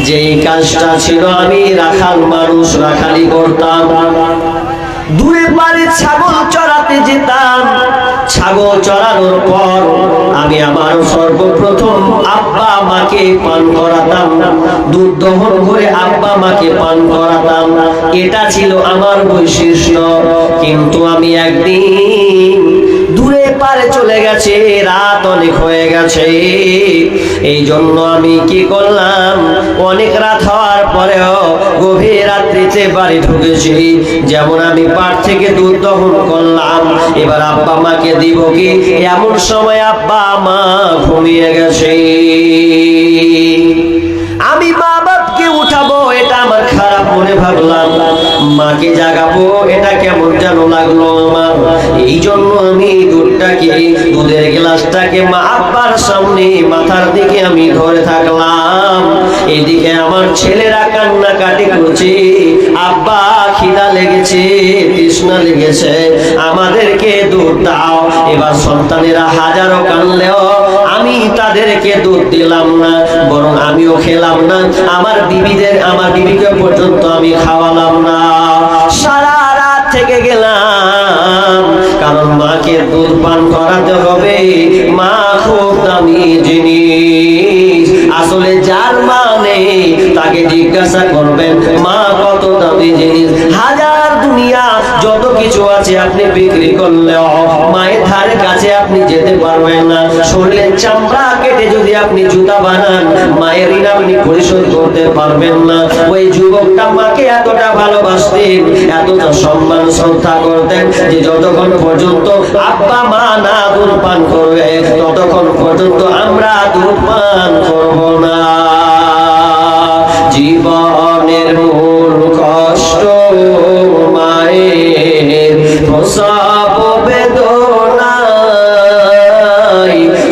যেই কাজটা ছিল আমি রাখাল মানুষ, রাখালি করতাম। দূরে পারে ছাগল চড়াতে যেতাম। ছাগল চড়ানোর পর আমি আমার সর্বপ্রথম আব্বা মাকে পান করাতাম, দুধ দহন করে আব্বা মাকে পান করাতাম। এটা ছিল আমার বৈশিষ্ট্য। কিন্তু আমি একদিন দূরে পারে চলে গেছে, রাত অনেক হয়ে গেছে। এই জন্য আমি কি করলাম, অনেক রাত হওয়ার পরেও গভীর রাত্রিতে বাড়ি ঢুকেছি। যেমন আমি পাট থেকে দুধ দহন করলাম, এবার আব্বা মাকে দিব কি, এমন সময় আব্বা মা ঘুমিয়ে গেছে। আমি মা বাপকে উঠাবো, এটা আমার খারাপ মনে ভাবলাম। মাকে জাগাবো, এটা কেমন যেন লাগলো আমার। এই জন্য আমি দুধের গ্লাসটাকে মা আব্বার সামনে মাথার দিকে আমি ধরে থাকলাম। এদিকে আমার ছেলেরা কান্নাকাটি করছে, আব্বা খিদা লেগেছে, তৃষ্ণা লেগেছে, আমাদেরকে দুধ দাও। এবার সন্তানেরা হাজারো কানলেও আমি তাদেরকে দুধ দিলাম না, বরং আমিও খেলাম না। আমার বিবিকে পর্যন্ত আমি খাওয়ালাম না। সারা রাত থেকে গেলাম, কারণ মাকে দুধ পান করাতে হবে। মা খুব দামি জিনিস। আসলে যার মা নেই তাকে জিজ্ঞাসা করবেন মা কত দামি জিনিস। হাজার দুনিয়া যত কিছু আছে আপনি বিক্রি করলেও মায়ের ধারে কাছে আপনি যেতে পারবেন না। শরীরের চামড়া কেটে যদি আপনি জুতা বানান, মায়ের ঋণ আপনি পরিশোধ করতে পারবেন না। ওই যুবকটা মাকে এতটা ভালোবাসতেন, এতটা সম্মান শ্রদ্ধা করতেন যে যতক্ষণ পর্যন্ত আব্বা মা না দুধ পান করবে ততক্ষণ পর্যন্ত আমরা দুধ পান করব না। জীবনের মূল কষ্ট মায়ের প্রসব বেদনায়,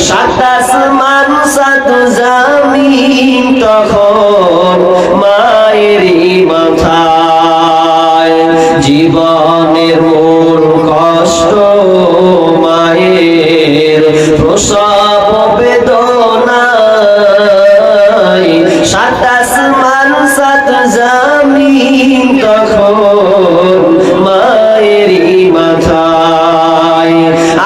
সাত আসমান সাত জমিন তখন মায়েরই মাথায়। জীবনের মূল কষ্ট মায়ের প্রসব বেদনায়, সাত আসমান সাত জমিন তখন মায়েরই মাথায়।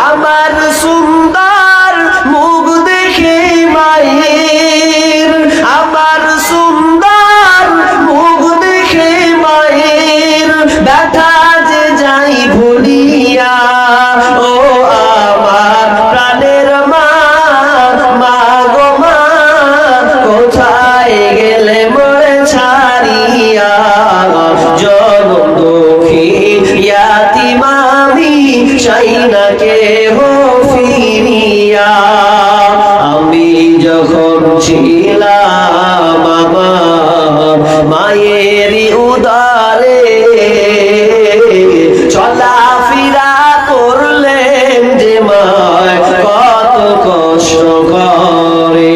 আমার সুন্দর মুখ দেখে মায়ের, আমার সুন্দর মুখ দেখে মায়ের ব্যথা যে যাই ভুলিয়া। ও আমার প্রাণের মা, মা গো মা, কোথায় গেলে মোরে ছাড়িয়া। জনম দুঃখী ইয়াতীম আমি, চাই না কেহ ফিরিয়া। আমি যখন ছিলাম আমার মায়েরই উদারে, চলাফেরা করলেন যে মায় কত কষ্ট করে।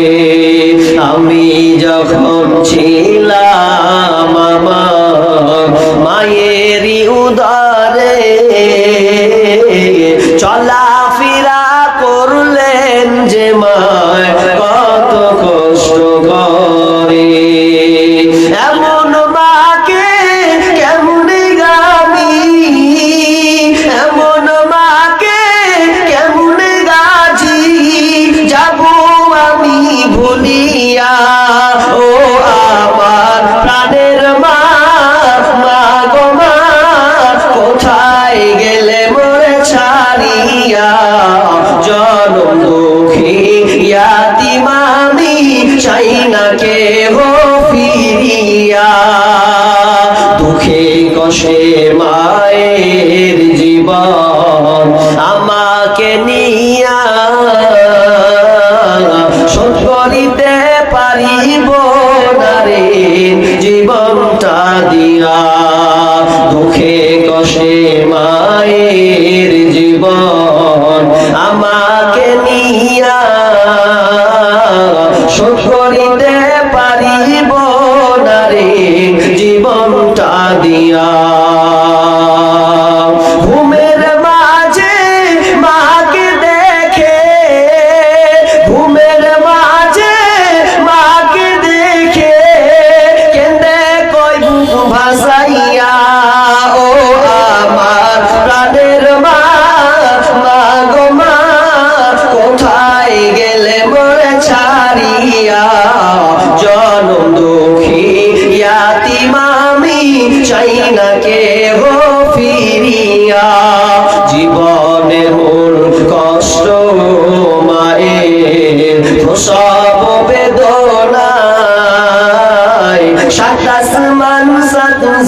আমি যখন ছিলাম আমার মায়েরই উদারে, চলাফেরা করলেন যে মায় কত কষ্ট করে। এমন মাকে কেমনে গামি, এমন মাকে কেমনে গাজি, যাব আমি ভুলিয়া। ও আমার প্রাণের মা, মা গো মা, কোথায় গেলে মোরে ছাড়িয়া। জনম দুঃখী ইয়াতীম আমি, চাই না কেহ ফিরিয়া। দুঃখে কষ্টে মায়ের জীবন আমাকে নিয়া, শোধ করিতে পারিব না রে জীবনটা দিয়া। দুঃখে কষ্টে মায়ের জীবন আমাকে নিয়া, শোধ করিতে পারিব না রে জীবনটা দিয়া। ঘুমের মাঝে মাকে দেখে, ঘুমের মাঝে মাকে দেখে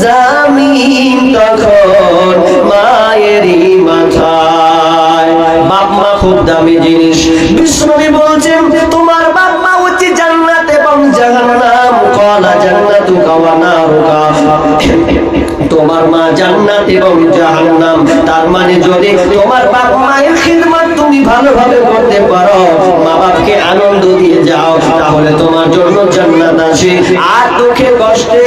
জামিন তখন মায়েরই মাথায়। বাপ মা খুব দামি জিনিস। বিষ্ণু বলছেন তোমার বাপ মা হচ্ছে জান্নাত এবং জাহান্নাম। ক্বালা জান্নাতুকা ওয়া নারুকা, তোমার মা জান্নাত এবং জাহান্নাম। তার মানে যদি তোমার বাপ মায়ের খিদমত তুমি ভালোভাবে করতে পারো, মা বাপকে আনন্দ দিয়ে যাও, তাহলে তোমার জন্য জান্নাত আছে। আর দুঃখে কষ্টে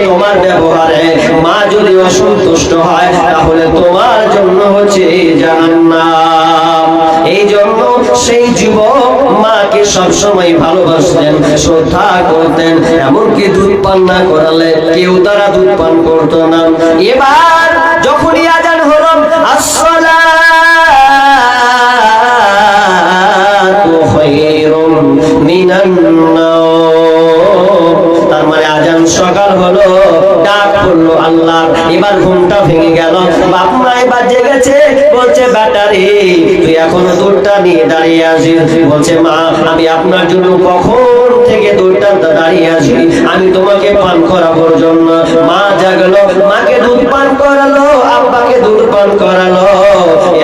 তোমার ব্যবহারে মা যদি অসন্তুষ্ট হয়, তাহলে তোমার জন্য হচ্ছে জাহান্নাম। এই জন্য সেই যুবক মাকে সবসময় ভালোবাসতেন, শ্রদ্ধা করতেন, এমনকি দুধ পান না করালে কেউ তারা দুধ পান করতো না। এবার যখনই আজান হলো, আসসালাতু খায়রুম মিনান নাওম, তার মানে আজান সকাল হলো, ডাক পড়লো আল্লাহ। এবার ঘুমটা ভেঙে গেল। বাপ মা এবার জেগেছে, বলছে বেটা রে তুই এখনো দুধটা নিয়ে দাঁড়িয়ে আছিস। বলছে মা আমি আপনার জন্য কখন থেকে দুধটা দাঁড়িয়ে আছি, আমি তোমাকে পান করাবোর জন্য। মা জাগলো, মাকে দুধ পান করালো, আব্বাকে দুধ পান করালো।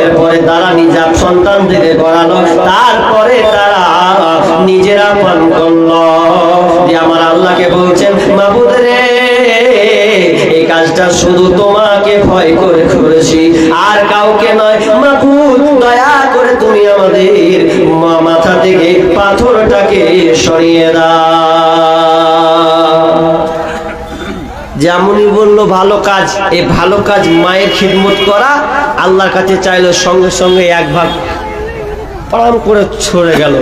এরপরে তারা নিজের সন্তান থেকে করালো, তারপরে তারা নিজেরা পান করলো। আমার আল্লাহকে বলছেন মাবুদ রে এই কাজটা শুধু তোমাকে ভয় করে করেছি, আর কাউকে নয়। মাবুদ দয়া করে তুমি আমাদের মাথা থেকে পাথরটাকে সরিয়ে দাও। যেমনই বললো ভালো কাজ, এই ভালো কাজ মায়ের খিদমত করা, আল্লাহর কাছে চাইলো, সঙ্গে সঙ্গে এক ভাগ পাম করে ছড়ে গেল।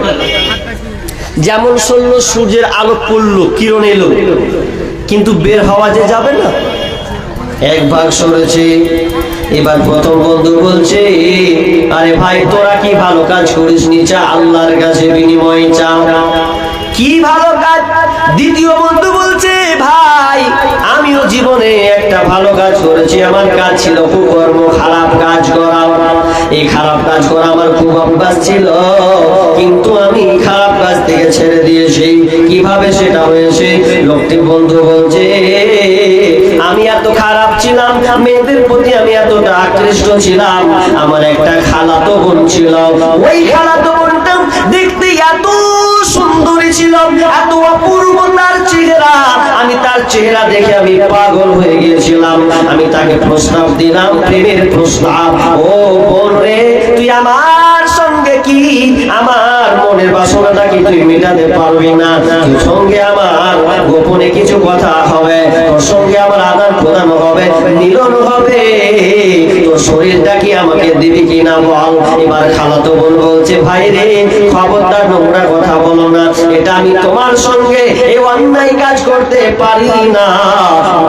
যেমন চললো, সূর্যের আলো পড়লো, কিরণ এলো, কিন্তু বের হওয়া যে যাবে না, এক ভাগ সরেছে। এবার প্রথম বন্ধু বলছে আরে ভাই তোরা কি ভালো কাজ করিস নি, চা আল্লাহর কাছে বিনিময় চা। কি ভালো কাজ? দ্বিতীয় বন্ধু বলছে ভাই আমিও জীবনে একটা ভালো কাজ করেছি, আমার কাজ ছিল কুকর্ম, খারাপ কাজ করা। এই খারাপ কাজ করা আমার খুব অভ্যাস ছিল, কিন্তু আমি খারাপ কাজ থেকে ছেড়ে দিয়েছি। কিভাবে সেটা হয়েছে? লোকটি বন্ধু বলছে আমি এত খারাপ ছিলাম, মেয়েদের প্রতি আমি এতটা আকৃষ্ট ছিলাম। আমার একটা খালাতো বোন ছিল, ওই খালাতো বোনটা দেখতে এত সুন্দরী ছিল, এত অপূর্ব তার চেহারা, আমি তার চেহারা দেখে আমি পাগল হয়ে গিয়েছিলাম। আমি তাকে প্রস্তাব দিলাম, প্রেমের প্রস্তাব। ও বোন রে তুই আমার সঙ্গে কি আমার মনের বাসনাটা কি তুই মেটাতে পারবি না? তোর সঙ্গে আমার গোপনে কিছু কথা হবে, তোর সঙ্গে আমার আদান প্রদান হবে, মিলন হবে, তোর শরীরটা কি আমাকে দিবি কিনা বল। এবার খালাতো বোন বলছে ভাই রে খবরদার নোংরা কথা বলো না, এটা আমি তোমার সঙ্গে এই অন্যায় কাজ করতে পারি না,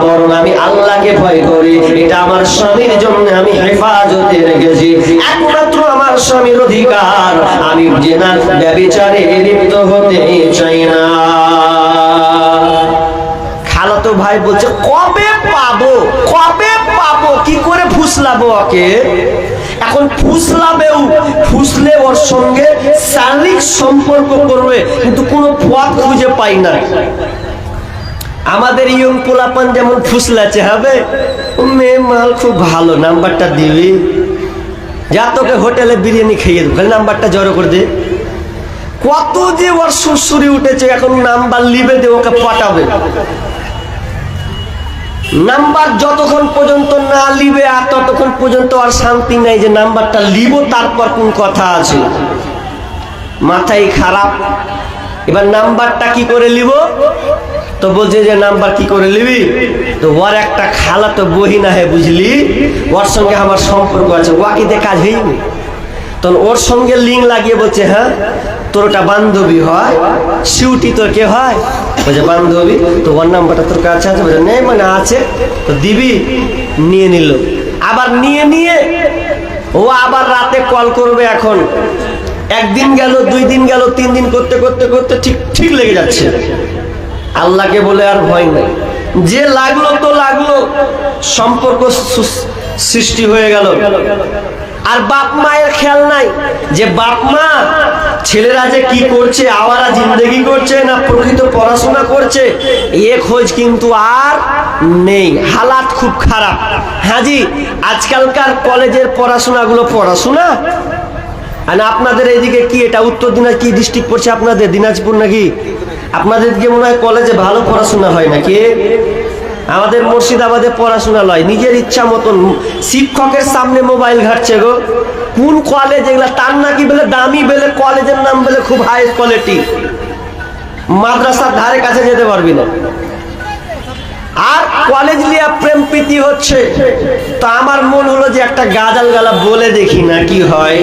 বরং আমি আল্লাহকে ভয় করি, এটা আমার স্বামীর জন্য আমি হেফাজতে রেখেছি, একমাত্র আমার স্বামীর অধিকার, আমি জেনা ব্যভিচারে লিপ্ত হতে চাই না। খালাতো ভাই বলছে কবে পাবো, কবে পাবো, কি করে ফুসলাবো ওকে? এখন ফুসলাবেও, ফুসলে ওর সঙ্গে শারীরিক সম্পর্ক করবে, কিন্তু কোনো পথ খুঁজে পাই না। আমাদের ইয়ং পোলাপান যেমন ফুসলাচ্ছে, হবে মেয়ে মাল খুব ভালো, নাম্বারটা দিবি, যা তোকে হোটেলে বিরিয়ানি খাইয়ে দেবো, খালি নাম্বারটা জড়ো করে দে। কত যে ওর সুরসুরি উঠেছে, এখন নাম্বার লিবে দে, ওকে পটাবে। নাম্বার যতক্ষণ পর্যন্ত না লিবে আর ততক্ষণ পর্যন্ত আর শান্তি নাই যে নাম্বারটা লিব, তারপর কোন কথা আছে, মাথায় খারাপ। এবার নাম্বারটা কি করে লিব? তো বলছে যে নাম্বার কি করে লিবি? তো ওর একটা খালা তো বহিনা হে, বুঝলি, ওর সঙ্গে আমার সম্পর্ক আছে, ওয়াকিতে কাজ হইনি। তখন ওর সঙ্গে লিঙ্ক লাগিয়ে বলছে হ্যাঁ তোর ওটা বান্ধবী হয়, সিউটি তোর কে হয়? বলছে বান্ধবী। তো ওর নাম্বারটা তোর কাছে আছে? বলছে নেই, মানে আছে। তো দিবি? নিয়ে নিল। আবার নিয়ে ও আবার রাতে কল করবে। এখন একদিন গেল, 2 দিন গেল, 3 দিন করতে করতে করতে ঠিক লেগে যাচ্ছে। আল্লাহকে বলে আর ভয় নাই, যে লাগলো তো লাগলো, সম্পর্ক সৃষ্টি হয়ে গেল। আর বাপ মায়ের খেয়াল নাই যে বাপ মা ছেলেরা যে কি করছে, আওয়ারা জিন্দেগি করছে না প্রকৃত পড়াশোনা করছে, এ খোঁজ কিন্তু আর নেই। হালাত খুব খারাপ। হাজি, আজকালকার কলেজের পড়াশোনাগুলো পড়াশোনা আর আপনাদের এইদিকে কি, এটা উত্তর দিনাজপুর কি ডিস্ট্রিক্ট পড়ছে আপনাদের? দিনাজপুর নাকি? আপনাদের দিকে মনে হয় কলেজে ভালো পড়াশোনা হয় নাকি? আমাদের মুর্শিদাবাদে পড়াশোনা লয়, নিজের ইচ্ছা মতন শিক্ষকের সামনে মোবাইল ঘাটছে গো। কোন কলেজ এগুলা? তার নাকি বলে দামি, বলে কলেজের নাম বলে খুব হাই কোয়ালিটি, মাদ্রাসার ধারে কাছে যেতে পারবি না। আর কলেজ লিয়া প্রেম প্রীতি হচ্ছে। তা আমার মন হলো যে একটা গাজাল গালা বলে দেখি না কি হয়।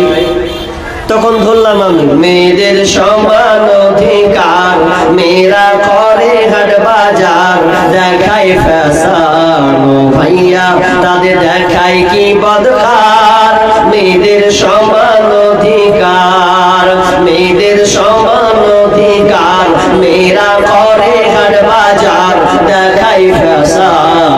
তখন ধরলাম আমি, মেয়েদের সমান অধিকার, মেয়েরা করে হাট বাজার, দেখায় ফ্যাশন ভাইয়া, তাদের দেখায় কি বদকার। মেয়েদের সমান অধিকার, মেয়েদের সমান অধিকার, মেয়েরা করে হাট বাজার, দেখায় ফ্যাশন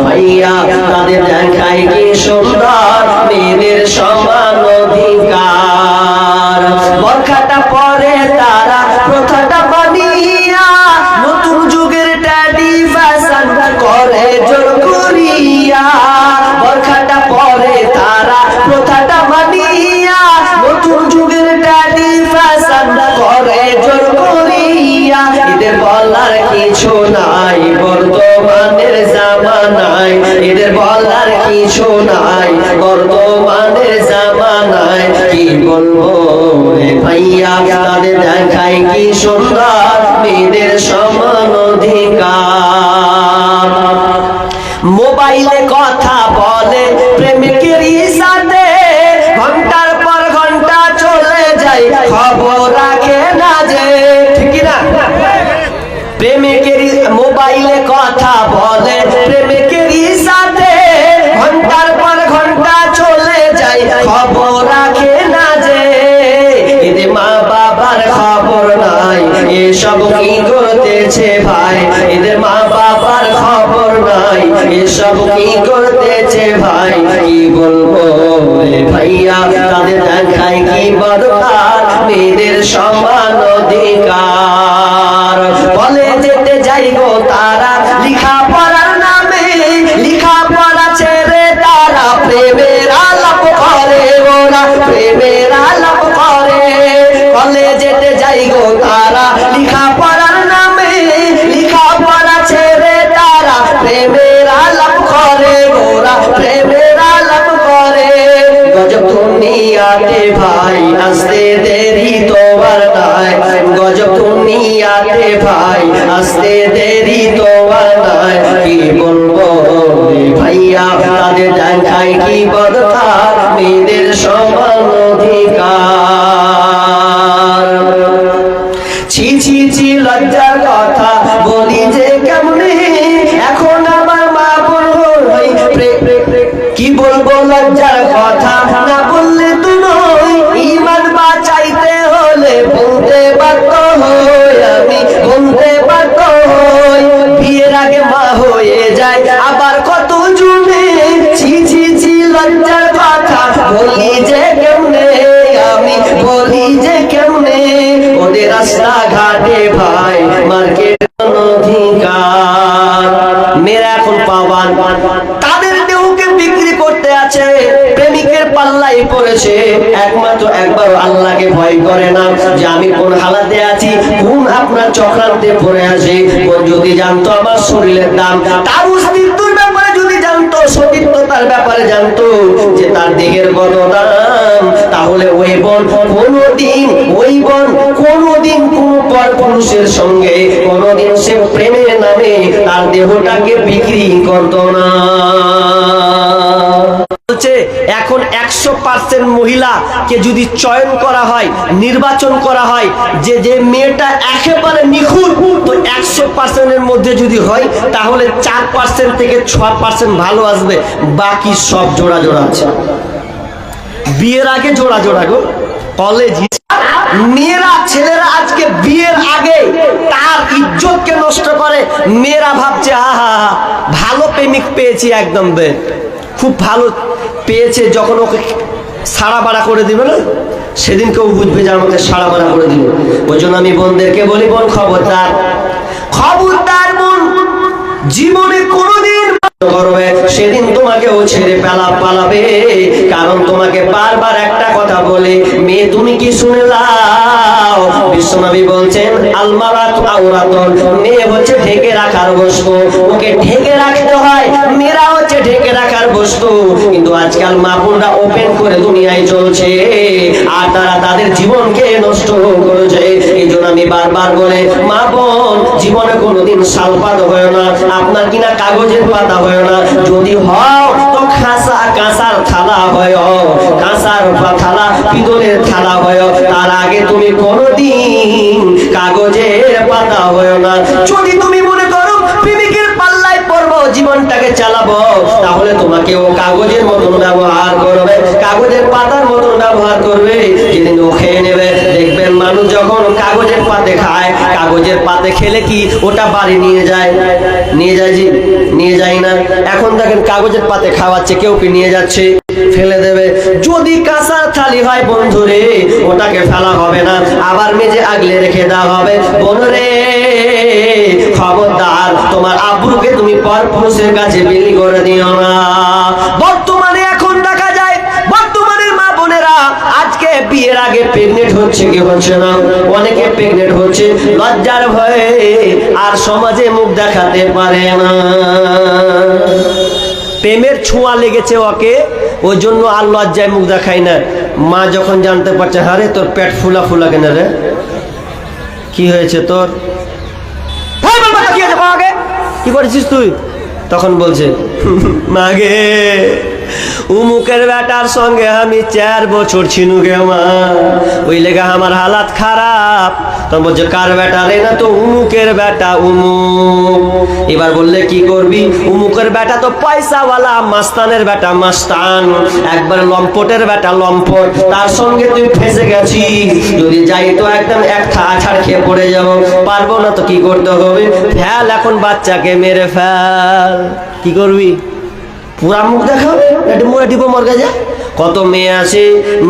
ভাইয়া, তাদের দেখায় কি সুন্দর। মেয়েদের সমান অধিকার, বরখাটা পরে তারা প্রথাটা বানিয়া, নতুন যুগের ট্যাডি ফ্যাশন করে জোর করিয়া। বরখাটা পরে তারা প্রথাটা বানিয়া, নতুন যুগের ট্যাডি ফ্যাশন করে জোর করিয়া। এদের বলার কিছু নাই বর্তমানের জামানায়, এদের বলার কিছু নাই বর্তমানের জামানায়। কি বলবো ভাইয়া, তাদের দেখায় কি সুন্দর। মেয়েদের সমান অধিকার, মোবাইলে কথা বলে প্রেমিকেরই সাথে, ঘন্টার পর ঘন্টা চলে যায়, খবর রাখে না যে। ঠিক না? প্রেমিকেরই মোবাইলে কথা বলে প্রেমিকেরই সাথে, ঘন্টার পর ঘন্টা চলে যায়, খবর রাখে না যে। এদের মা বাবার খবর নাই, এসব কি করতেছে ভাই। এদের মা বাবার খবর নাই, এসব কি করতেছে ভাই। কি বলবো ভাইয়া, তাদের দেখায় কি বদকার। মেয়েদের সমান অধিকার, বলে যেতে যাই গো তারা লিখা পড়ার নামে, লিখা পড়া ছেড়ে তারা প্রেমের আলাপ করে, ওরা প্রেমের আলাপ করে। বলে যেতে যাই গো তারা লিখা পড়ার নামে, লিখা পড়া ছেড়ে তারা প্রেমের আলাপ করে, ওরা প্রেমের আলাপ করে। গজব দুনিয়াতে ভাই আসতে দেরি তোমার নাই, গজব দুনিয়াতে ভাই আসতে দেরি তোমার নাই। কি বলবো ভাইয়া, তাদের দেখায় কি বদকার। মেয়েদের সমান অধিকার, ছি ছি ছি লজ্জার কথা বলি যে কেমনে, এখন আমার মা বোন হই। কি বলবো লজ্জার কথা, না বললে তো নয়। ঈমান বাঁচাইতে হলে বলতে বাধ্য হই, আমি বলতে বাধ্য হই। বিয়ের আগে মা হয়ে যায় আবার কত জনে, ছি ছি ছি লজ্জার কথা বলি যে কেমনে, আমি বলি যে কেমনে। ওদের রাস্তা ঘাটে ভাই মার্কেট অধিকার, মেয়েরা এখন পাওয়ান, তাদের দেহকে বিক্রি করতে আছে, প্রেমিকের পাল্লাই পড়েছে। একমাত্র একবার আল্লাহকে ভয় করে না যে আমি কোন হালাতে আছি, কোন আপনার চক্রান্তে পড়ে আছে। কোন যদি জানতো আমার শরীরের দাম, তার অস্তিত্বের ব্যাপারে যদি জানতো, সতীর্থতার ব্যাপারে জানতো যে তার দেহের কত দাম, তাহলে ওই বোন কোনদিন, ওই বোন কোনদিন কোন পর পুরুষের সঙ্গে কোনদিন সে প্রেমের নামে তার দেহটাকে বিক্রি করতো না। এখন 100% মহিলাকে যদি চয়ন করা হয়, নির্বাচন করা হয়, যে যে মেয়েটা একেবারে নিখুঁত, তো 100% এর মধ্যে যদি হয় তাহলে 4% থেকে 6% ভালো আসবে, বাকি সব জোড়া জোড়া আছে। বিয়ের আগে জোড়া জোড়া গো কলেজ। মেয়েরা, ছেলেরা আজকে বিয়ের আগে তার ইজ্জতকে নষ্ট করে। মেয়েরা ভাবছে আহা ভালো প্রেমিক পেয়েছি, একদম খুব ভালো পেয়েছে, যখন ওকে সাড়া বাড়া করে দিবে না, সেদিন কেউ বুঝবে যে আমাকে সাড়া বাড়া করে দিবে। ওই জন্য আমি বোনদেরকে বলি, বোন খবরদার, খবরদার বোন, জীবনে কোনোদিন করবে সেদিন তোমাকেও ছেড়ে পালাবে। কারণ তোমাকে বারবার একটা কথা বলে, মেয়ে তুমি কি শুনে লাও, বিশ্বনবী বলছেন আলমারাত আওরাতুন, মেয়ে হচ্ছে ঢেকে রাখার বস্তু, ওকে ঢেকে রাখতে হয়, মেয়েরা হচ্ছে ঢেকে রাখার বস্তু। কিন্তু আজকাল মা বোনরা ওপেন করে দুনিয়ায় চলছে, আর তারা তাদের জীবনকে নষ্ট করেছে। এই জন্য আমি বারবার বলে, মা বোন জীবনে কোনোদিন সালপাত হয় না, আপনার কিনা কাগজের পাতা হয় না, যদি হও তো কাঁসার থালা হয়, কাঁসার থালা, পিতলের থালা হয়, তার আগে তুমি কোনোদিন কাগজের পাতা হয় না। যদি তুমি মনে করো প্রেমিকের পাল্লায় পড়বো, জীবনটাকে চালাবো, তাহলে তোমাকে ও কাগজের মতন ব্যবহার করবে, কাগজের পাতার মতন ব্যবহার করবে, যেদিন ও খেয়ে নেবে। দেখবেন মানুষ যখন কাগজের পাতে খায়, কাগজের পাতে খেলে কি ওটা বাড়ি নিয়ে যায়? নিয়ে যায় জি, নিয়ে যায় না। এখন দেখেন কাগজের পাতে খাওয়াচ্ছে, কেউ কি নিয়ে যাচ্ছে? ফেলে দেবে। যদি কাঁসার থালি হয় বন্ধুরে, ওটাকে ফেলা হবে না, আবার মেজে আগলে রেখে দেওয়া হবে। বন্ধুরে খবরদার, তোমার আব্রুকে তুমি পরপুরুষের কাছে বিলি করে দিও না। বর্তমানে এখন দেখা যায় বর্তমানের মা বোনেরা আজকে বিয়ের আগে প্রেগনেন্ট হচ্ছে কি হচ্ছে না, অনেকে প্রেগনেন্ট হচ্ছে লজ্জার ভয়ে, আর সমাজে মুখ দেখাতে পারে না। প্রেমের ছোঁয়া লেগেছে ওকে, ওই জন্য আর লজ্জায় মুখ দেখায় না। মা যখন জানতে পারছে, আরে তোর পেট ফুলা ফুলা কেন রে, কি হয়েছে তোর, কি করেছিস তুই, তখন বলছে মাগে উমুকের বেটার সঙ্গে আমি 4 বছর ছিনু গে মা, ওই লেগে আমার হালাত খারাপ। তখন বলছে কার বেটা রে, না তো উমুকের বেটা উমুক। এবার বললে কি করবি, উমুকের বেটা তো পয়সাওয়ালা, মাস্তানের বেটা মাস্তান, একবার লম্পটের বেটা লম্পট, তার সঙ্গে তুই ফেসে গেছিস। যদি যাই তো একদম এক আছাড় খেয়ে পড়ে যাব, পারবো না তো কি করতে হবে, ফেল এখন বাচ্চাকে মেরে ফেল। কি করবি, পুরা মুখ দেখাবে, একটু মুড়ে টিপো মরগে যা। কত মেয়ে আছে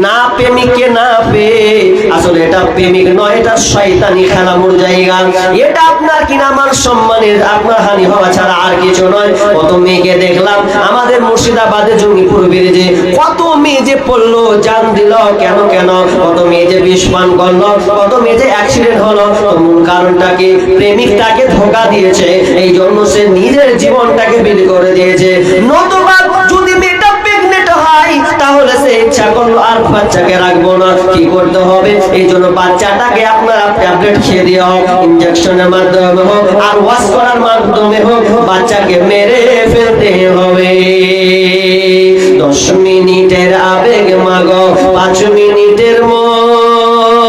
না প্রেমিককে না পেয়ে, আসলে এটা প্রেমিক নয়, এটা শয়তানি খেলামুর জায়গা। এটা আপনার কিনা মান সম্মানের আপনার হানি হওয়া ছাড়া আর কিছু নয়। কত মেয়েকে দেখলাম আমাদের মুর্শিদাবাদে জঙ্গিপুর ব্রিজে, কত মেয়ে যে পড়লো, জান দিল কেন কেন, কত মেয়ে যে বিষ পান করলো, কত মেয়ে যে অ্যাক্সিডেন্ট হলো। মূল কারণটাকে প্রেমিকটাকে ধোঁকা দিয়েছে, এই জন্য সে নিজের জীবনটাকে বিলি করে দিয়েছে। নতুবা যদি মেয়েটা প্রেগনেন্ট হয়, তাহলে সে ইচ্ছা করলো আর বাচ্চাকে রাখবো না, কি করতে হবে, এই জন্য বাচ্চাটাকে আপনারা ট্যাবলেট খেয়ে দিয়ে হোক, ইনজেকশনের মাধ্যমে হোক, আর ওয়াশ করার মাধ্যমে হোক, বাচ্চাকে মেরে ফেলতে হবে। 10 মিনিটের আবেগ মাগো 5 মিনিটের মন,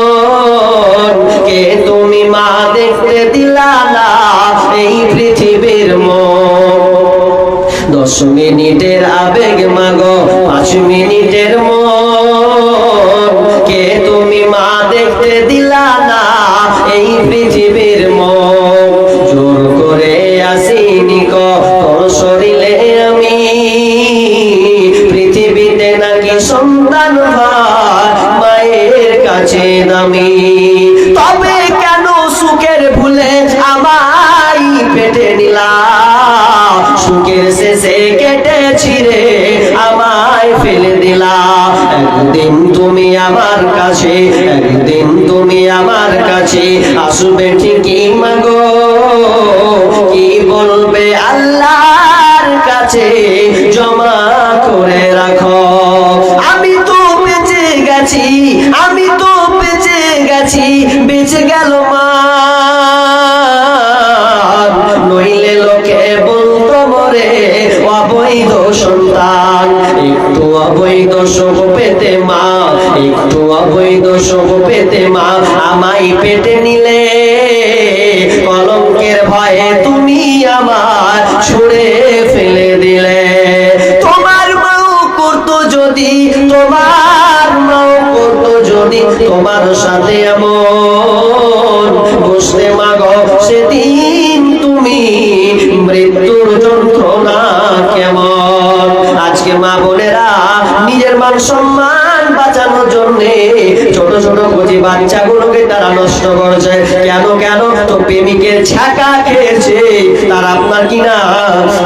কে তুমি মা দেখতে দিলা না এই পৃথিবীর মন। 10 মিনিটের আবেগ মাগো 5 মিনিটের মন, কে তুমি মা দেখতে দিলা না এই পৃথিবীর মন। জোর করে আসিনি কোন শরীরে আমি, পৃথিবীতে নাকি সন্তান হয় মায়ের কাছে দামি। তবে কেন সুখের ভুলে আমায় পেটে নিলা, সুখের শেষে কেটে ছিঁড়ে আমায় ফেলে দিলা। একদিন তুমি আমার কাছে, একদিন তুমি আমার কাছে আসবে ঠিকই মাগো, কি বলবে আল্লাহর কাছে জমা করে রাখো। আমি তো বেঁচে গেছি, আমি তো বেঁচে গেছি, বেঁচে গেল মা, নইলে লোকে বলতো মরে অবৈধ সন্তান। একটু অবৈধ সুখ পেতে মা, একটু অবৈধ সুখ পেতে মা আমায় পেটে নিলে, কলঙ্কের ভয়ে তুমি আমার ছুঁড়ে ফেলে দিলে। তোমার মাও করতো যদি, তোমার মাও করতো যদি তোমার সাথে এমন, বুঝতে মাগো সেদিন তুমি মৃত্যুর যন্ত্রণা কেমন। আজকে মা বোনেরা নিজের মান সম্মান জন্য ছোট ছোট কচি বাচ্চাগুলোকে তারা নষ্ট করছে। কেন কেন? তো প্রেমিকের ছ্যাঁকা খেয়েছে, তার আপনার কিনা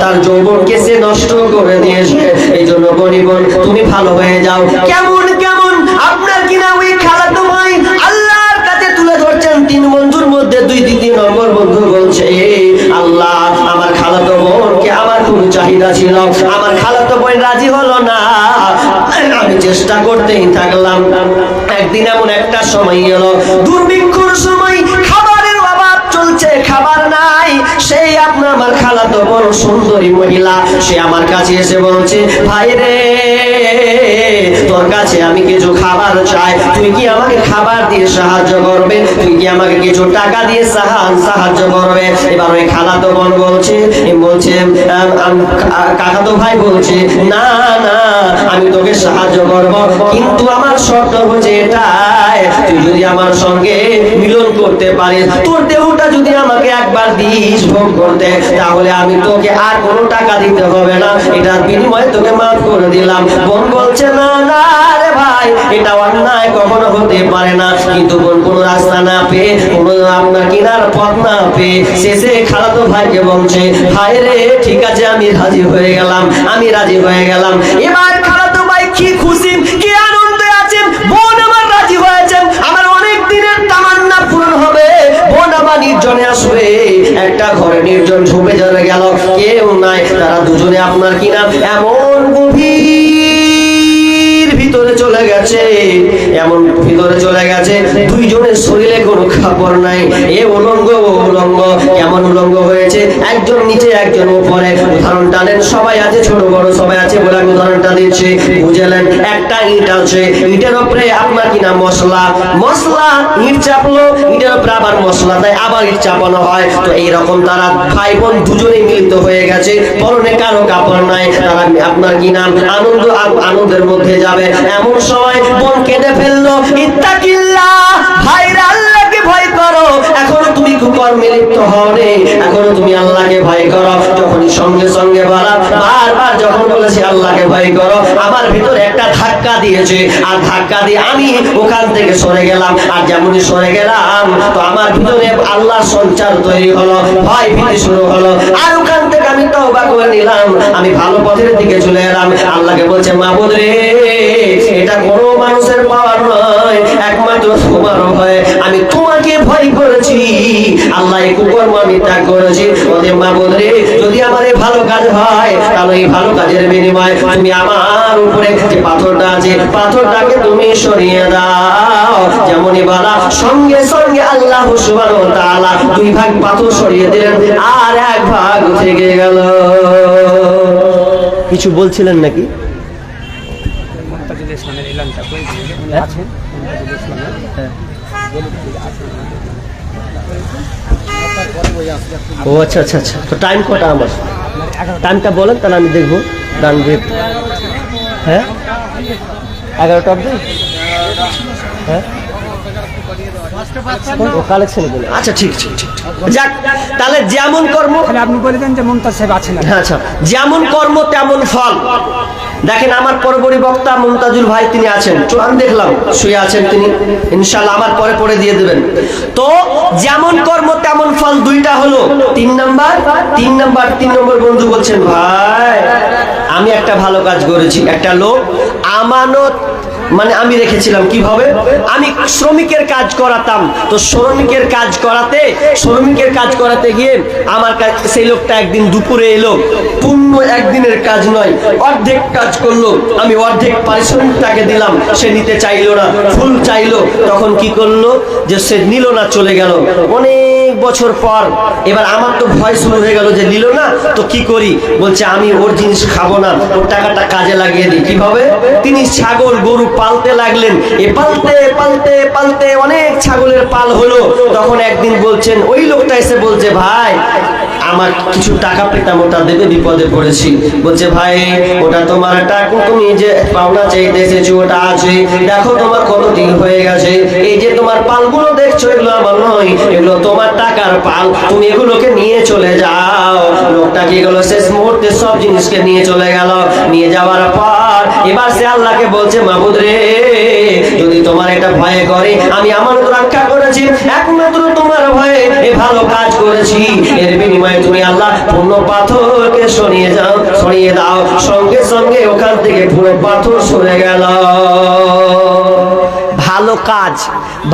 তার যৌবনকে সে নষ্ট করে দিয়েছে। এই জন্য গরিব তুমি ভালো হয়ে যাও। কেমন কেমন আপনার কিনা ওই খালাতো ভাই আল্লাহর কাছে তুলে ধরছেন। 3 বন্ধুর মধ্যে 2 নম্বর বন্ধু বলছে, আল্লাহ আমার খালাতো বোনকে আমার খুব চাহিদা ছিল, আমার খালাতো বোন রাজি হলো না, আমি চেষ্টা করতেই থাকলাম। একদিন এমন একটা সময় এলো, দুর্ভিক্ষর সময়, খাবারের অভাব চলছে, খাবার নাই। সেই আপনার আমার খালাতো বোন সুন্দরী মহিলা, সে আমার কাছে এসে বলছে, ভাই রে তোর কাছে আমি কিছু খাবার চাই, তুই কি আমাকে খাবার দিয়ে সাহায্য করবে? তুই কি আমাকে কিছু টাকা দিয়ে সাহায্য করবে? এবার ওই খালাতো বোন বলছে কাকাতো ভাই বলছে, না না আমি তোকে সাহায্য করব, কিন্তু আমার শর্ত হচ্ছে এটাই, তুই যদি আমার সঙ্গে মিলন করতে পারিস, তোর দেহটা যদি আমাকে একবার দিস ভোগ করতে, তাহলে আমি তোকে আর কোনো টাকা দিতে হবে না, এটার বিনিময়ে তোকে মাফ করে দিলাম। বোন বলছে, না না রে ভাই, এটা অন্যায় কখনো হতে পারে না। কিন্তু বোন কোনো রাস্তা না পেয়ে, কোনো আপনার কিনার পথ না পেয়ে শেষে খালাতো ভাইকে বলছে, ভাই রে ঠিক আছে আমি রাজি হয়ে গেলাম, আমি রাজি হয়ে গেলাম। এবার খালাতো ভাই কি খুশি, কি আনন্দে আছেন, বোন আমার রাজি হয়েছেন, আমার অনেক দিনের তামান্না পূরণ হবে, বোন আমার নির্জনে আসবে। একটা ঘরে নির্জন ঝুঁকে চলে গেল, কেউ নাই, তারা দুজনে আপনার কিনা এমন গভীর ভিতরে চলে গেছে, এমন ভিতরে চলে গেছে, দুইজনের শরীরে কোনো কাপড় নাই, এ উলঙ্গ ও উলঙ্গ। কেমন উলঙ্গ হয়েছে, একজন নিচে একজন উপরে। উদাহরণ টানেন, সবাই আছে, ছোট বড় সবাই আছে বলে আমি উদাহরণটা দিচ্ছি, বুঝলেন? একটা ইট আছে, ইটের উপরে আপনার কিনা মশলা, ইট চাপলো, ইটের উপরে আবার মশলা দেয়, আবার ইট চাপানো হয়। তো এইরকম তারা ভাই বোন দুজনেই মিলিত হয়ে গেছে, পরনে কারো কাপড় নাই, তারা আপনার কিনা আনন্দের মধ্যে যাবে। এমন সময় বোন কেঁদে ফেললো, ইত্তাকিল্লাহ, ভাইরা আল্লাহকে ভয় করো, এখনো তুমি কুকর্মে লিপ্ত হও নি, এখনো তুমি আল্লাহকে ভয় করো। যখনই সঙ্গে সঙ্গে বারবার যখন বলেছি আল্লাহকে ভয় করো, আমার ভিতরে একটা ধাক্কা দিয়েছে, আর ধাক্কা দিয়ে আমি ওখান থেকে সরে গেলাম। আর যেমনই সরে গেলাম, তো আমার ভিতরে আল্লাহর সঞ্চার তৈরি হলো, ভয় ভীতি শুরু হলো, আর ওখান থেকে আমি তওবা করে নিলাম, আমি ভালো পথের দিকে চলে এলাম। আল্লাহকে বলছে, মাবুদ রে, এটা কোনো মানুষের পাওয়ার নয়, একমাত্র তোমার ভয়, আমি তোমাকে ভয় করেছি, আল্লাহ এই কুকর্ম আমি ত্যাগ করেছি। ওদের মাবুদ রে, যদি আমার এই ভালো কাজ হয়, তাহলে এই ভালো কাজের বিনিময়ে তুমি আমার উপরে যে পাথরটা আছে, পাথরটাকে তুমি সরিয়ে দাও। যেমনই বলা, সঙ্গে সঙ্গে আল্লাহ সুবহানাহু ওয়া তাআলা 2 ভাগ পাথর সরিয়ে দিলেন, আর 1 ভাগ থেকে গেল। কিছু বলছিলেন নাকি? ও আচ্ছা আচ্ছা আচ্ছা, তো টাইম কটা আমার? টাইমটা বলেন, তাহলে আমি দেখবো। ডান ব্রেক, হ্যাঁ 11টা অবধি, হ্যাঁ কালেকশনে বলে, আচ্ছা ঠিক ঠিক ঠিক। যাক, তাহলে যেমন কর্ম, আপনি বলে দেন যে মুমতাজ সাহেব আছেন, আচ্ছা, যেমন কর্ম তেমন ফল। দেখেন আমার পরবর্তী বক্তা মুমতাজুল ভাই তিনি আছেন, আমি দেখলাম শুয়ে আছেন তিনি, ইনশাআল্লাহ আমার পরে দিয়ে দেবেন। তো যেমন কর্ম তেমন ফল, 2টা হলো। 3 নম্বর বন্ধু বলছেন, ভাই আমি একটা ভালো কাজ করেছি, একটা লোক আমানত মানে আমি রেখেছিলাম, কিভাবে আমি শ্রমিকের কাজ করাতাম, তো শ্রমিকের কাজ করাতে গিয়ে আমার সেই লোকটা একদিন দুপুরে এলো, পূর্ণ একদিনের কাজ নয়, অর্ধেক কাজ করলো, আমি অর্ধেক পারিশ্রমিক তাকে দিলাম, সে নিতে চাইলো না, ফুল চাইলো, তখন কি করলো যে সে নিল না, চলে গেল। অনেক বছর পর এবার আমার তো ভয় শুরু হয়ে গেল যে নিল না, তো কি করি, বলছে আমি ওর জিনিস খাবো না, ওর টাকাটা কাজে লাগিয়ে দিই। কিভাবে? তিনি ছাগল গরু পালতে লাগলেন, পালতে অনেক ছাগলের পাল হলো। তখন একদিন বলছেন, ওই লোকটা এসে বলছে, ভাই আমার কিছু টাকা পেতাম, ওটা দেবে, বিপদে পড়েছি। বলছে, ভাই ওটা তোমার টাকা, তুমি যে পাওনা চাইতে এসেছো ওটা আছে, দেখো তোমার কত দিন হয়ে গেছে, এই যে তোমার পালগুলো দেখছো এগুলো আমার নয়, এগুলো তোমার টাকার পাল, তুমি এগুলোকে নিয়ে চলে যাও। লোকটা কি গেল, শেষ মুহূর্তে সব জিনিসকে নিয়ে চলে গেল। নিয়ে যাওয়ার পর এবার সে আল্লাহকে বলছে, মাবুদ রে, একটা ভয়ে করে, আমি আমানত রক্ষা করেছি একমাত্র তোমার ভয়ে এই ভালো কাজ করেছি, এর বিনিময়ে তুমি আল্লাহ পুরো পাথরকে সরিয়ে দাও। সঙ্গে সঙ্গে ওখান থেকে পুরো পাথর সরে গেল।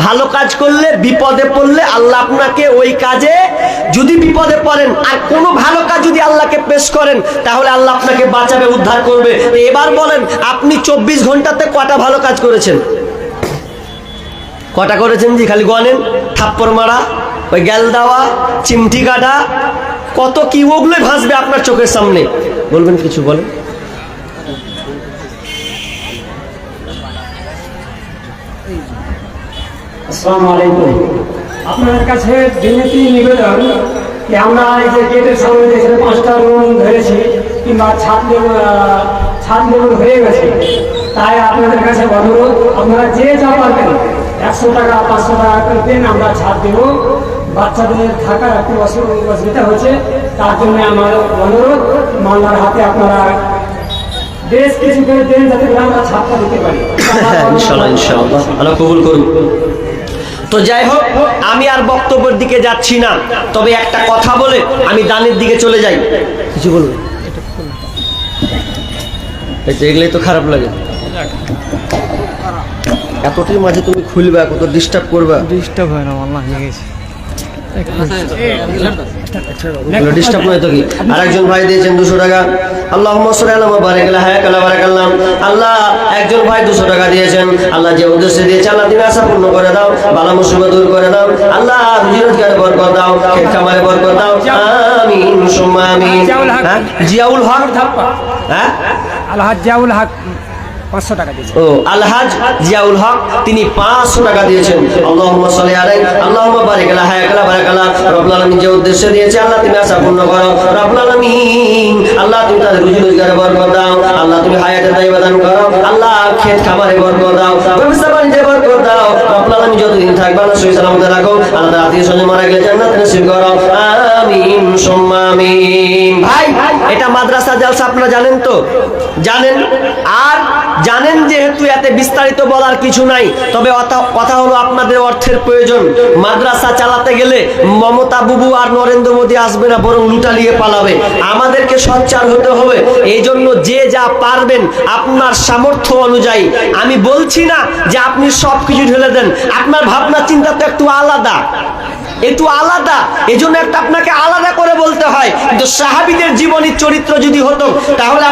ভালো কাজ করলে বিপদে পড়লে আল্লাহ আপনাকে ওই কাজে, যদি বিপদে পড়েন আর কোনো ভালো কাজ যদি আল্লাহকে পেশ করেন তাহলে আল্লাহ আপনাকে বাঁচাবে, উদ্ধার করবে। এবার বলেন আপনি 24 ঘন্টাতে কটা ভালো কাজ করেছেন? কটা করেছেন জি? খালি গনেন। থাপ্পড় মারা, ওই গ্যাল দেওয়া, চিমটি কাটা, কত কি, ওগুলোই ভাসবে আপনার চোখের সামনে। বলবেন কিছু, বলেন। আসসালামু আলাইকুম। আপনাদের কাছে বিনতি নিবেদন যে আমরা এই যে গেটের সামনে যে 5টা রুম ধরেছি কিংবা ছাদ লেবুল হয়ে গেছে, তাই আপনাদের কাছে অনুরোধ, আপনারা যে যা পারবেন 100 টাকা 500 টাকা করে দেন, আমরা ছাদ দেব। বাচ্চাদের থাকার একটু অসুবিধা হচ্ছে, তার জন্য আমার অনুরোধ, মাল্লার হাতে আপনারা বেশ কিছু করে দেন যাতে আমরা ছাদটা দিতে পারি। ইনশাআল্লাহ ইনশাআল্লাহ আল্লাহ কবুল করুন। তো যাই হোক, আমি আর বক্তব্যের দিকে যাচ্ছি না, তবে একটা কথা বলে আমি দানের দিকে চলে যাই। কিছু বলবো? এগুলোই তো খারাপ লাগে, এতটির মাঝে তুমি খুলবা, কত ডিস্টার্ব করবা। ডিস্টার্ব হয় না, আল্লাহ হয়ে গেছে। ডিস্টার্ব নয় তো কি? আরেকজন ভাই দিয়েছেন 200 টাকা। আল্লাহুম্মা সাল্লি আলা বারাক আলা হায়াক আলা বারাকাল্লাহ। আল্লাহ, একজন ভাই 200 টাকা দিয়েছেন। আল্লাহ যে উদ্দেশ্যে দিয়েছে আল্লাহ তুমি আশা পূর্ণ করে দাও, বালা মুসিবত দূর করে দাও। আল্লাহ রুজি রোজগারে বরকত দাও, খেত খামারে বরকত দাও। আমিন সুম্মা আমিন। জিয়াউল হক, হ্যাঁ আলহাজ জিয়াউল হক 500 টাকা দিয়েছেন। ও আলহাজ জিয়াউল হক, তিনি 500 টাকা দিয়েছেন। আল্লাহুম্মা সাল্লি আলাইহি আল্লাহুম্মা বারিক আলা হায়াক আলা বারাকাল্লাহ। রব্বুল আলামিন যে উদ্দেশ্যে দিয়েছে আল্লাহ তুমি আশা পূর্ণ করো। রব্বুল আলামিন আল্লাহ তুমি তাদের রুজি রোজগারে বরকত দাও। আল্লাহ তুমি হায়াতে তাইয়্যিবা দান করো। আল্লাহ খেত খামারে বরকত দাও, ব্যবসা বাণিজ্যে বরকত দাও। রব্বুল আলামিন যতদিন থাকবে আল্লাহ সহি সালামতে রাখো। আল্লাহ তার আত্মীয় স্বজন মারা গেলে জান্নাত নসিব করো। আমিন সুম্মা আমিন। ভাই, এটা মাদ্রাসা জালসা, আপনারা জানেন তো? জানেন। আর জানেন যেহেতু এতে বিস্তারিত বলার কিছু নাই, তবে কথা হলো আপনাদের অর্থের প্রয়োজন। মাদ্রাসা চালাতে গেলে মমতা বুবু আর নরেন্দ্র মোদী আসবে না, বরং লুটালিয়ে পালাবে। আমাদেরকে সচ্চার হতে হবে। এই জন্য যে যা পারবেন আপনার সামর্থ্য অনুযায়ী, আমি বলছি না যে আপনি সব কিছু ঢেলে দেন, আপনার ভাবনা চিন্তা তো একটু আলাদা, এই জন্য একটা আপনাকে আলাদা করে বলতে হয়। কিন্তু সাহাবীদের জীবনী চরিত্র যদি হতো তাহলে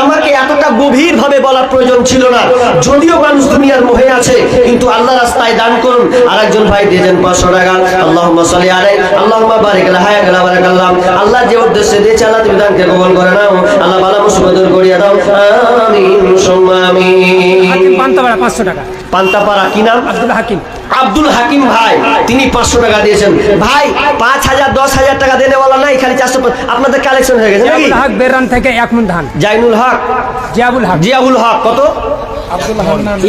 আমাকে এতটা গভীর ভাবে বলার প্রয়োজন ছিল না। যদিও মানুষ দুনিয়ার মোহে আছে, কিন্তু আল্লাহ রাস্তায় দান করুন। আরেকজন ভাই দিয়েছেন 500 টাকা। আল্লাহুম্মা সাল্লি আলাইহি আল্লাহুম্মা বারিক আলা হায়াক আলা বারাকাল্লাহ। আল্লাহ যে উদ্দেশ্যে দিয়েছে আল্লাহ তুমি দানকে কবুল করে নাও। আল্লাহ বালা মুসিবত দূর করিয়ে দাও। আমিন সুম্মা আমিন। পান্তাপাড়া 500 টাকা। পান্তাপাড়া, কি নাম? আব্দুল হাকিম ভাই, তিনি 500 টাকা দিয়েছেন। ভাই 5000 10,000 টাকা দেনেওয়ালা নাই, খালি 400। আপনাদের কালেকশন হয়ে গেছে নাকি? হক বেরান থেকে 1 মণ ধান। জাইনুল হক, জিয়াউল হক কত?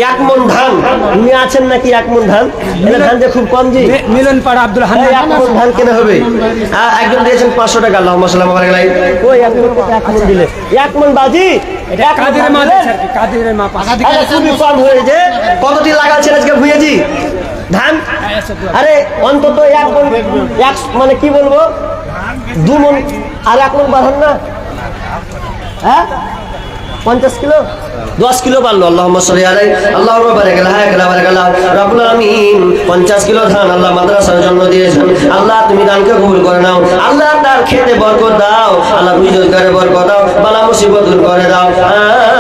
1 মণ ধান। উনি আছেন নাকি 1 মণ ধান? এটা ধান যে খুব কম জি। মিলন পাড়া আব্দুল হান্নান 1 মণ ধান কেনা হবে। একজন দিয়েছেন 500 টাকা। আল্লাহুম্মা সাল্লি আলা বারাক আলাইহি। ওই 1 মণ দিলে 1 মণ বাজি। এটা কাদিরের মা দিয়েছে, কাদিরের মা 500 খুবই কম হয়েছে। কতটি লাগাচ্ছেন আজকে ভুঁইয়েজি ধান? আরে অন্তত 1 মণ, মানে কি বলবো, 2 মণ আর 1 মণ বাড়ান না? হ্যাঁ 50 কিলো, 10 কিলো বাড়লো। আল্লাহুম্মা সাল্লি আলাইহি আল্লাহুম্মা বারিক আলা হায়াক আলা বারাকাল্লাহ। রব্বুল আলামিন 50 কিলো ধান আল্লাহ মাদ্রাসার জন্য দিয়েছেন। আল্লাহ তুমি দানকে কবুল করে নাও। আল্লাহ তার খেতে বরকত দাও। আল্লাহ রুজি রোজগারে বরকত দাও, বালা মুসিবত দূর করে দাও।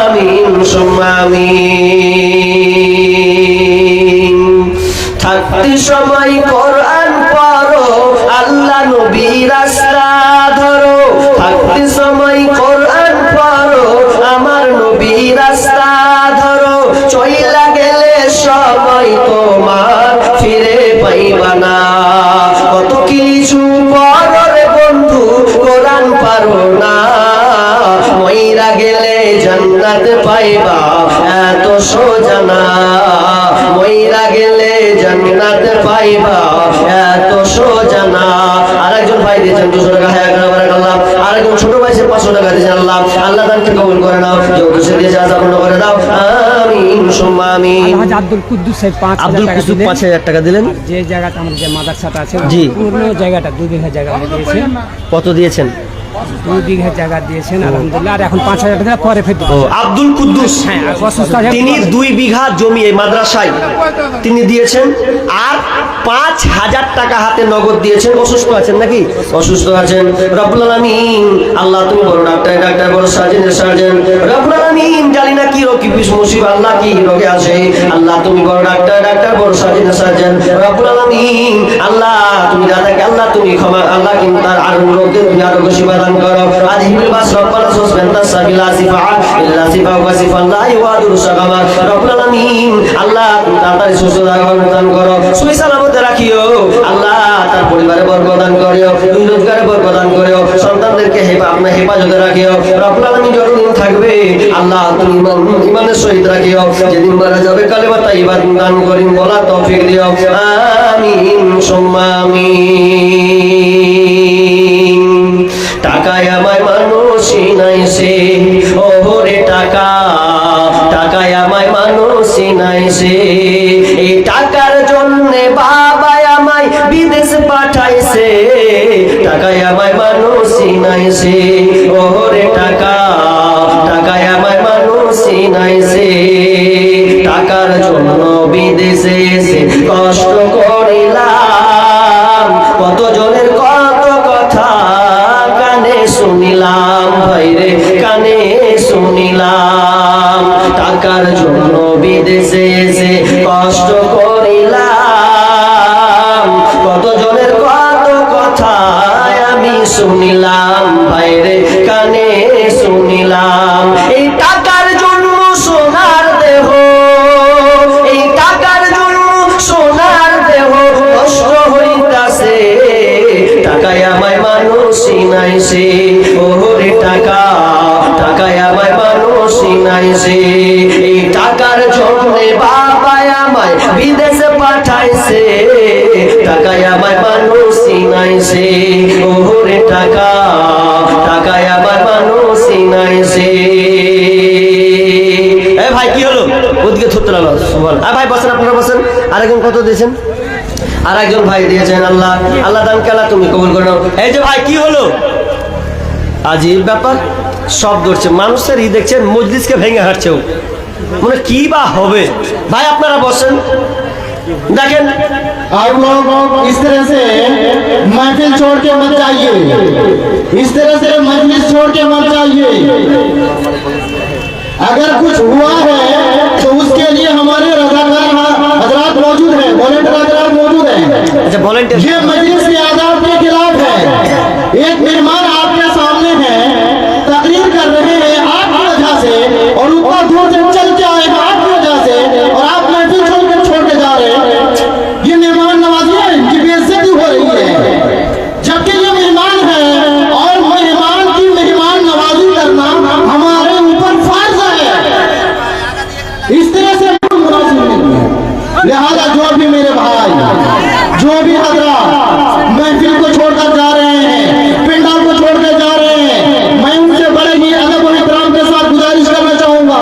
আমিন সুম্মা আমিন। থাকতে সময় কোরআন পড়ো, আল্লাহ নবী রাস্তা ধরো। থাকতে সময় কোরআন পড়ো, আমার নবী রাস্তা ধরো। চইলা গেলে সময় তোমার ফিরে পাইবা না। কত কিছু পড়ো রে বন্ধু, কোরআন পারো না। মইরা গেলে জান্নাত পাইবা এত সোজা না। মইরা গেলে জান্নাত পাইবা এত সোজা না। আরেকজন ভাই দিয়েছেন 200 টাকা। হায়াক আলা বারাকাল্লাহ। আরেকজন ছোট ভাই 500 টাকা দিয়েছেন। আল্লাহ দানকে কবুল করে নাও। যে উদ্দেশ্যে দিয়েছে আশা পূর্ণ করে দাও। আমিন সুম্মা আমিন। আলহাজ আব্দুল কুদ্দুস সাহেব 5,000 আব্দুল টাকা কুদ্দুস দিলেন। 5,000 টাকা দিলেন। যে জায়গাটা আমাদের যে মাদ্রাসাটা আছে জি। পুরো জায়গাটা 2 বিঘা জায়গা উনি দিয়েছেন। কত দিয়েছেন? 2 বিঘা জায়গা দিয়েছেন আলহামদুলিল্লাহ। আর এখন 5,000 টাকা পরে ফেরত ও দিবেন। আব্দুল কুদ্দুস, হ্যাঁ, আর অসুস্থ আছে। তিনি 2 বিঘা জমি এই মাদ্রাসায় তিনি দিয়েছেন, আর 5,000 টাকা হাতে নগদ দিয়েছেন। অসুস্থ আছেন নাকি? অসুস্থ আছেন। রব্বুল আলামিন আল্লাহ তুমি বড় ডাক্তার বড় সার্জন রব্বুল আলামিন, জানি না কি রোগ কি মুসিবত, আল্লাহ কি রোগে আছে, আল্লাহ তুমি বড় ডাক্তার বড় সার্জন রব্বুল আলামিন, আল্লাহ তুমি দাদাকে আল্লাহ তুমি ক্ষমা, আল্লাহ কিন্তু তার আরোগ্য তুমি আরোগ্য সেবা দান করো। আজ হিবিল বাস রব্বানা সুবহানাল্লাহ সাবিলা সিফা ইল্লা সিফা ওয়া সিফা লা ইওয়াদুর সাকামা রব্বুল আলামিন, আল্লাহ তুমি তাড়াতাড়ি সুস্থতা দান করো, সুই সালামতে রাখিও, আল্লাহ তার পরিবারে বরকত দান করিও, দুই রোজগারে বরকত দান করিও, সন্তানদেরকে আপনার হেফাজতে রাখিও। রব্বুল আলামিন যতদিন থাকবে আল্লাহ তুমি ইমানের সহিত রাখিও, যেদিন মারা যাবে কালেমা তাইয়্যিবা দান করিম বলা তৌফিক দিও। আমিন সুম্মা আমিন। টাকায় আমায় মানুষ চিনাইছে, ওরে টাকায় আমায় মানুষ চিনাইছে, এই টাকার জন্যে বাবা আমায় বিদেশ পাঠাইছে, টাকায় আমায় মানুষ চিনাইছে, ওরে টাকায় আমায় মানুষ চিনাইছে, টাকার জন্য বিদেশে এসে কষ্ট করিলাম, কত জনের কত কথা কানে শুনিলাম, ভাইরে কানে শুনিলাম, টাকার জন্য বিদেশে এসে কষ্ট করিলাম, কত জনের কত কথা আমি শুনিলাম, ভাইরে কানে শুনিলাম, এই টাকার জন্য সোনার দেহ, এই টাকার জন্য সোনার দেহ কষ্ট হইতাছে, টাকায় আমায় মানুষ চিনাইছে, ওরে টাকায় আমায় মানুষ চিনাইছে, এই টাকার জন্যে বাবা আমায় বিদেশে পাঠাইছে, টাকায় আমায় মানুষ চিনাইছে, ওরে টাকায় আমায় মানুষ চিনাইছে। এ ভাই কি হলো? ওদিকে ধরতে লাগলো। ভাই বসেন, আপনারা বসেন। আরেকজন কত দিয়েছেন? আর একজন ভাই দিয়েছেন। আল্লাহ দান কেলা তুমি কবুল করো। এই যে ভাই কি হলো? আজীব ব্যাপার, সব ধরছে মানুষের দেখছেন মজলিসকে ভেঙে হাঁটছেও, মানে কি বা হবে। ভাই আপনারা বসেন, দেখেন आप लोग इस तरह से महफिल छोड़ के मत जाइए, इस तरह से मजलिस छोड़ के मत जाइए, अगर कुछ हुआ है तो उसके लिए हमारे रज़ाकार हजरात मौजूद हैं, वॉलंटियर हजरात मौजूद हैं। अच्छा वॉलंटियर, ये मजलिस के आदाब के खिलाफ है। एक मेहमान आपके सामने है, तकरीर कर रहे हैं आपकी वजह से, और ऊपर दूर से चल के आए हैं आपकी वजह से, और आप महफिल छोड़ के जा रहे हैं। ये मेहमान नवाजी है, इनकी बेइज्जती हो रही है, जबकि ये मेहमान है, और मेहमान की मेहमान नवाजी करना हमारे ऊपर फर्ज है। इस तरह से मुनासिब नहीं है। लिहाजा जो भी मेरे भाई, जो भी हजरात महफिल को छोड़कर जा रहे हैं, पिंडाल को छोड़कर जा रहे हैं, मैं उनसे बड़े ही अदब और इहतराम के साथ गुजारिश करना चाहूंगा,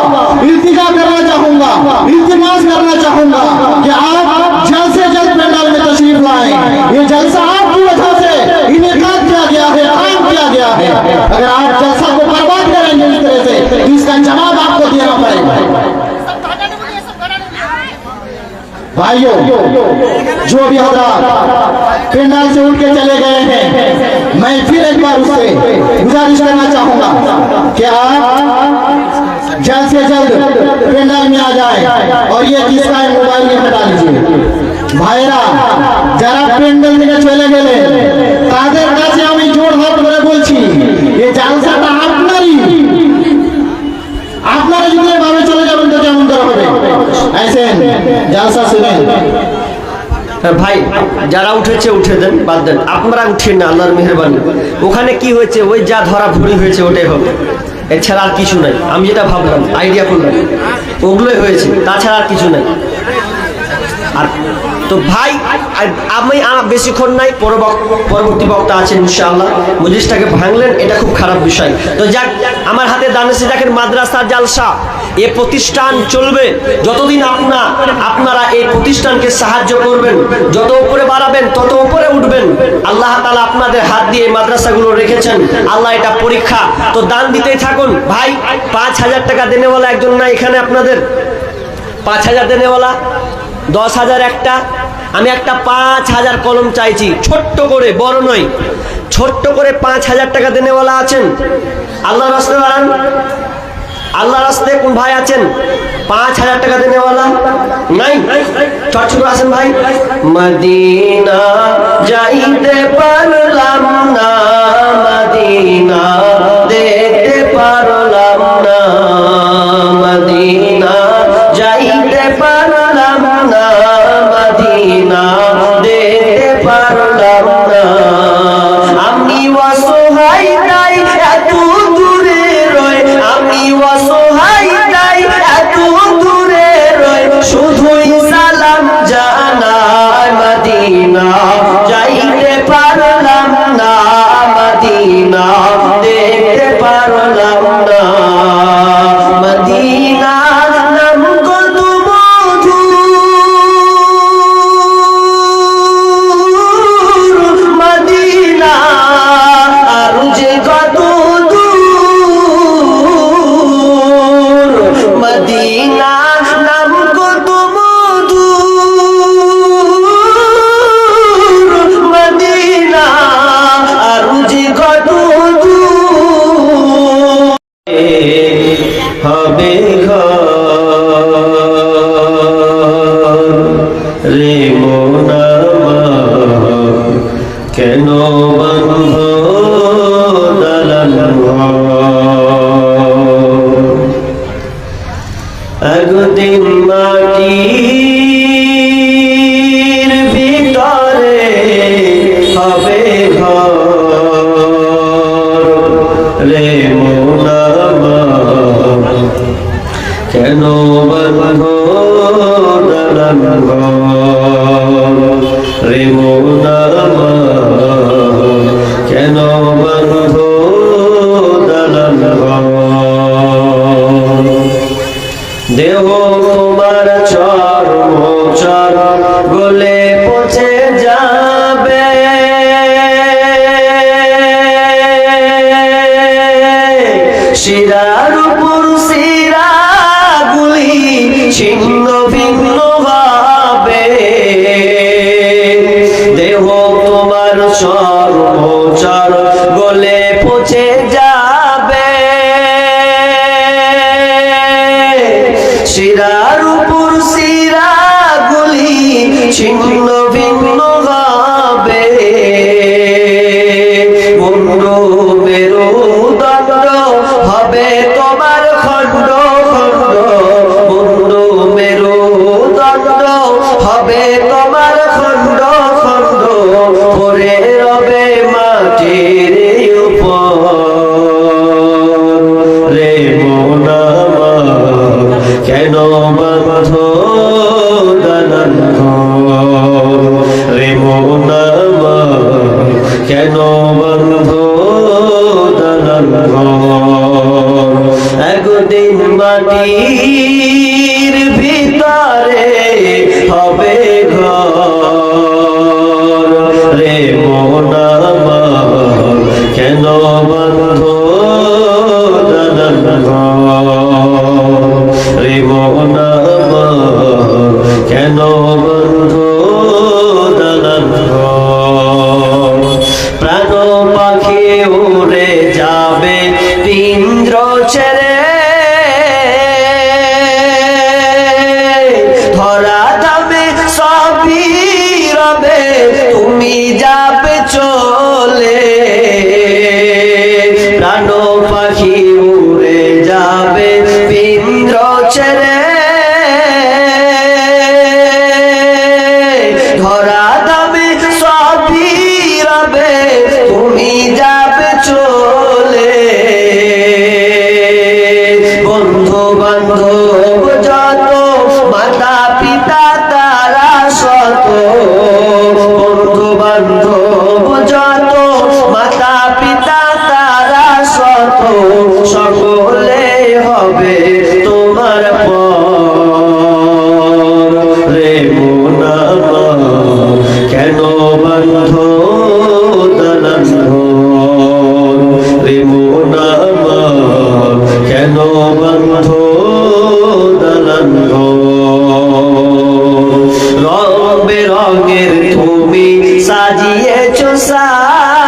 इल्तिजा करना चाहूंगा, इल्तिमास करना चाहूंगा कि आप जल्द से जल्द पिंडाल में तशरीफ लाएं। ये जलसा आपकी वजह से इनेकाद किया गया है, कायम किया गया है। अगर आप जलसा को बर्बाद करेंगे इस तरह से, तो इसका जवाब आपको देना पड़ेगा। भाइयों, जो भी हजरात पिंडाल से उठ के चले गए हैं, मैं फिर एक बार उससे गुजारिश करना चाहूंगा कि आप जल्द से जल्द पिंडाल में आ जाए, और ये किसका है मोबाइल में हटा लीजिए। भाईरा যারা প্যান্ডেল থেকে চলে গেলে তাদের কাছে আমি জোর হাত ধরে বলছি, এই জালসাটা আপনারই, আপনারা যদি এভাবে চলে যাবেন তো কেমন করে হবে? আইসেন জালসা শুনেন। ভাই যারা উঠেছে উঠে দেন, বাদ দেন, আপনারা উঠেন না, আল্লাহর মেহেরবানি। ওখানে কি হয়েছে, ওই যা ধরা ভুড়ি হয়েছে ওটাই হবে, এছাড়া আর কিছু নাই। আমি যেটা ভাবলাম, আইডিয়া করলাম, ওগুলোই হয়েছে, তাছাড়া আর কিছু নাই। আর তো ভাই আমি বেশিক্ষণ নাই, পরবর্তী বক্তা আছেন ইনশাআল্লাহ। মজলিসটাকে ভাঙলেন, এটা খুব খারাপ বিষয়। তো যাক, আমার হাতে দানেশে দেখেন মাদ্রাসা জালসা, এ প্রতিষ্ঠান চলবে যতদিন আপনারা এই প্রতিষ্ঠানকে সাহায্য করবেন, যত উপরে বাড়াবেন তত উপরে উঠবেন। আল্লাহ তাআলা আপনাদের হাত দিয়ে এই মাদ্রাসাগুলো রেখেছেন, আল্লাহ এটা পরীক্ষা। তো দান দিতেই থাকুন ভাই। 5,000 টাকা দেনেওয়ালা একজন না এখানে আপনাদের? 5,000 দেনেওয়ালা, 10,000 একটা। আমি একটা 5,000 কলম চাইছি, ছোট্ট করে, বড় নয়, ছোট্ট করে 5,000 টাকা দেনেওয়ালা আছেন? আল্লাহর রাস্তায় দাঁড়ান। আল্লাহর রাস্তায় কোন ভাই আছেন 5,000 টাকা দেনেওয়ালা? নাই? চটচট আছেন ভাই। মদিনা যাইতে পারলাম না, মদিনা দেখতে পারলাম না, মদিনা যাইতে পারলাম না, মদিনা দেখতে পারলাম না। আমি অসহায় নাই এত দূরে রয়, আমি অসহায় নাই এত দূরে রয়, শুধুই সালাম জানাই, মদিনা যাইতে পারলাম না, মদিনা দেখতে পারলাম না। মদিনা নাম কত মধুর, মদিনা আর যে কত দূর, মদিনা নাম কত মধুর, মদিনা আর যে কত দূর। হবে ঘর রে মন আমার, কেন বন্ধ দালান ঘর। একদিন মাটির ভিতরে হবে ঘর রে মন আমার, কেন বন্ধ দালান ঘর রে মন আমার, কেন বন্ধ দালান ঘর। দেহ তোমার চর্ম চর গলে পচে যাবে, শিরার উপর শিরা গুলি ছিন্ন ভিন্ন হবে। দেহ তোমার চর্ম চর গলে পচে যাবে, শিরার উপর শিরা গুলি ছিন্ন ভিন্ন হবে। মুন্ড মেরুদণ্ড হবে তোমার খণ্ড খণ্ড, মুন্ড মেরুদণ্ড হবে তোমার খণ্ড খণ্ড, পড়ে রবে মাটির উপর রে মন আমার, কেন বন্ধ দালান ঘর রে মন আমার, কেন বন্ধ দালান ঘর। একদিন মাটির ভিতরে হবে ঘর রে মন আমার, কেন বন্ধ দালান ঘর রে মন আমার, কেন বন্ধ দালান ঘর। প্রাণ পাখি উড়ে যাবে পিঞ্জর ছেড়ে, ধরা যাবে সবই রবে, তুমি যাবে চলে। প্রাণ সকলে হবে তোমার পর রে মন আমার কেন বন্ধ দালান ঘর রে মন আমার কেন বন্ধ দালান ঘর রং বেরঙের তুমি সাজিয়েছো সার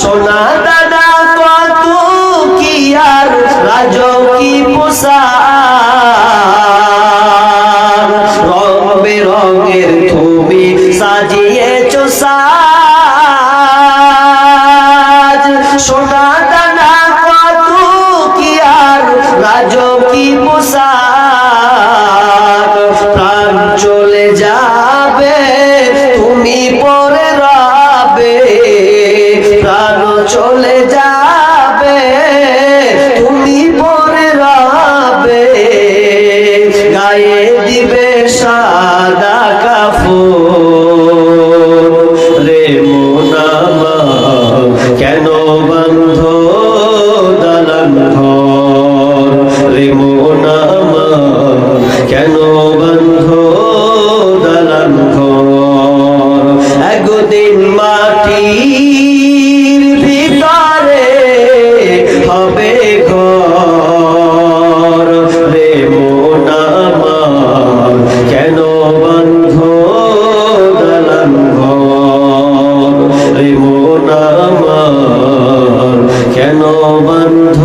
সোনা দানা কত কি আর রাজকি পোশাক রং বেরঙের তুমি সাজিয়েছো সাজ সোনা দানা কত কি আর রাজকি পোশাক প্রাণ চলে যাবে তুমি পরে রবে প্রাণ চলে যাবে তুমি পরে রবে গায়ে দিবে সাদা কাফন রে মন আমার কেন বন্ধ দালান ঘর রে মন আমার কেন বন্ধ দালান ঘর একদিন মাটির ভিতরে হবে ঘর রে মন আমার কেন বন্ধ দালান ঘর রে মন আমার কেন বন্ধ